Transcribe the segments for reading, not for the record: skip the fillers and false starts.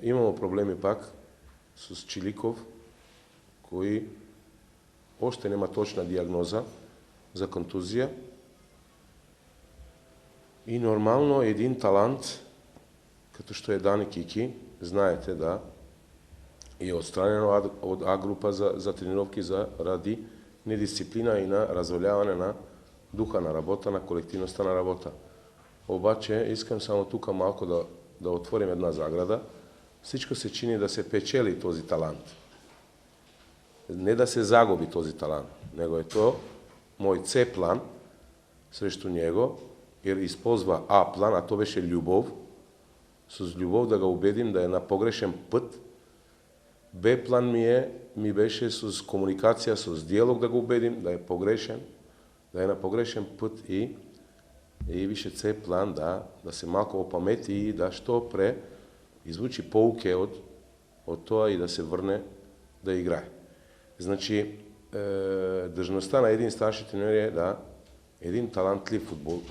имамо проблеми пак со Чиликов, кој оште нема точна диагноза за контузија. И нормално един талант, като што е Дани Кики, знаете да е отстранено од А група за тренировки ради недисциплина и на развалјаване на духа на работа, на колективноста на работа. Обаче, искам само тука малко да отворим една заграда. Всичко се чини да се печели този талант. Не да се загуби този талант, него е тоа мој С план срещу него, jer използва А план, а тоа беше љубов, со љубов да го убедим да е на погрешен пат. Б план ми беше со комуникација, со диалог да го убедим да е погрешен, да е на погрешен пат и више С план да се малку опамети и да што пре извучи поуке од тоа и да се врне да играе. Значи, држността на един старши тренер е да един талантлив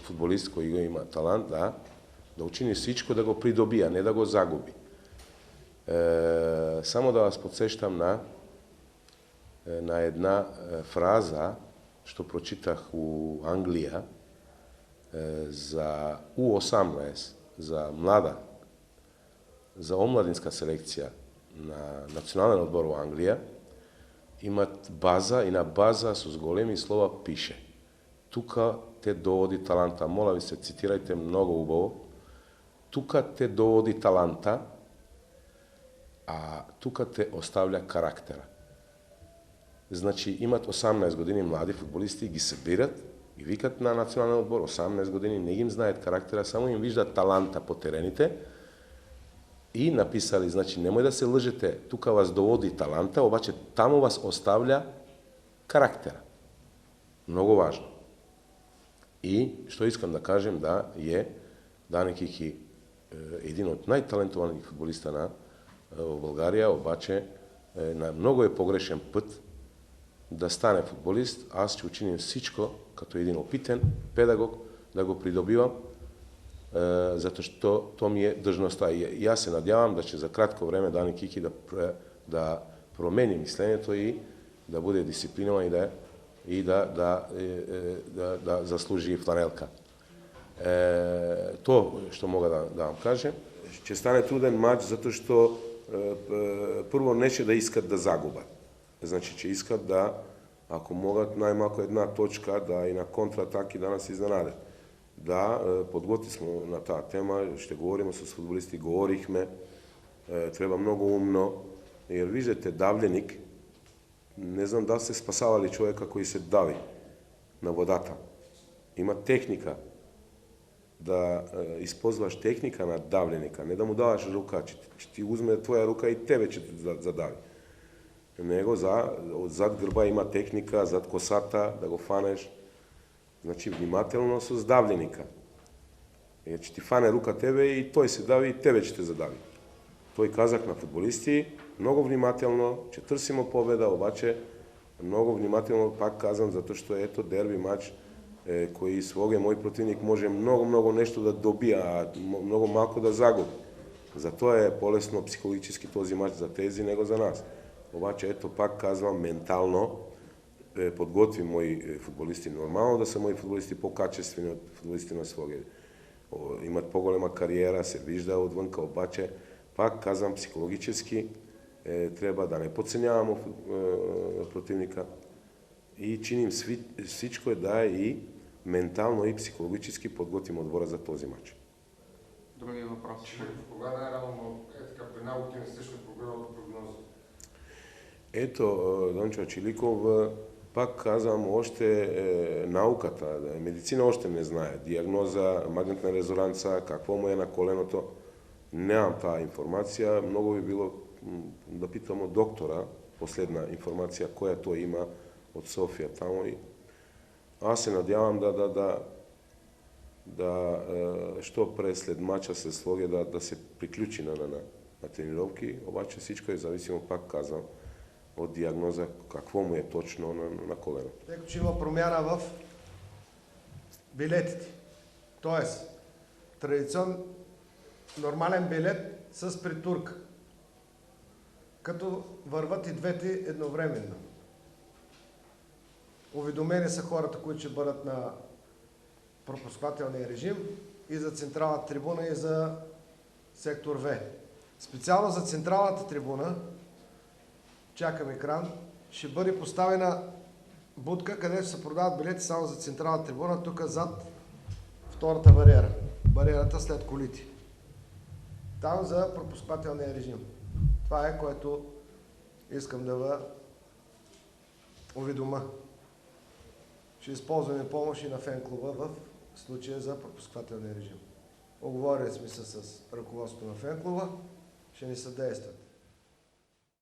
фудбалист кој го има талант да учини всичко да го придобија, не да го загуби. Само да вас подсештам на една фраза што прочитах у Англија за U18, за омладинска селекција на национален одбор во Англија, имат база и на база со големи слова пише: тука те доводи таланта. Моля ви се, цитирајте многу убаво. Тука те доводи таланта, а тука те оставља карактера. Значи, имат 18 години млади фудбалисти, ги събират и викат на национален одбор, 18 години, не им знаят карактера, само им виждат таланта по терените и написали, значи, немој да се лжете, тука вас доводи таланта, обаче таму вас оставља карактера. Многу важно. И, што искам да кажем, да е Дани Кики един од најталентованих фудбалиста во Българија, обаче на многу е погрешен пат да стане фудбалист. Аз ќе учиним всичко, като един опитен педагог, да го придобивам, затоа што тоа ми е држноста. И јас се надјавам да ќе за кратко време Дани Кики да промени мисленето и да биде дисциплинован и да заслужи фланелка. Тоа што мога да вам кажем, ќе стане труден мач затоа што прво нече да искат да загубат. Значи, ќе искат да, ако могат, најмалку една точка, да и на контратаки да нас изненадат. Да, подготви смо на таа тема, ще говориме со фудбалисти, говорихме, треба многу умно, jer виждате давленик, не знам дали се спасавали човека кој се дави на водата. Има техника, да испозваш техника на давленика, не да му даваш рука, че ти узме твоја рука и тебе ќе те задави. Него зад грба има техника, зад косата, да го фанеш. Значи, внимателно со здавленика. Ќе ти фане рука тебе и тој се дави и тебе ќе те задави. Тој казах на фудбалисти, многу внимателно, ќе трсимо победа, обаче многу внимателно, пак казам, затоа што ето дерби мач, кој своге мој противник може многу нешто да добија, а многу малку да загуби. Затоа е полесно психологически този мач за тези, него за нас. Обаче, ето пак казвам, ментално подготвим мои фудбалисти. Нормално да се мои фудбалисти покачествени од фудбалисти на своге. Имат поголема кариера, се вижда одвънка, обаче, пак казвам, психологически треба да не подценяваме противника и чиним всичко да и ментално и психологически подготвим одбора за този мач. Други въпроси? Кога најреално при науки не слушна програмата прогноза? Ето, Дончо Чиликов, пак казвам, още науката, медицина още не знае. Диагноза, магнетна резонанца, какво му е на коленото. Немам таа информација. Многу би било да питам од доктора, последна информација, која тој има од Софија таму. Аз се надјавам да што пре след мача се слоге да се приклучи на тренировки, обаче всичко е зависимо, пак казвам, од диагноза какво му е точно на коленото. Тъй че има промяна в билетите. Тоест, традиционен нормален билет с притурка. като върват и двете едновременно. Уведомени са хората, които ще бъдат на пропускателния режим и за централната трибуна и за сектор В. Специално за централната трибуна, чакам екран, ще бъде поставена будка, където се продават билети само за централната трибуна, тук зад втората бариера. Бариерата след колите. Там за пропускателния режим. Това е, което искам да ви уведома. Ще използваме помощ и на фен-клуба в случая за пропускателния режим. Оговорили сме се с ръководството на фен-клуба, ще ни съдействат.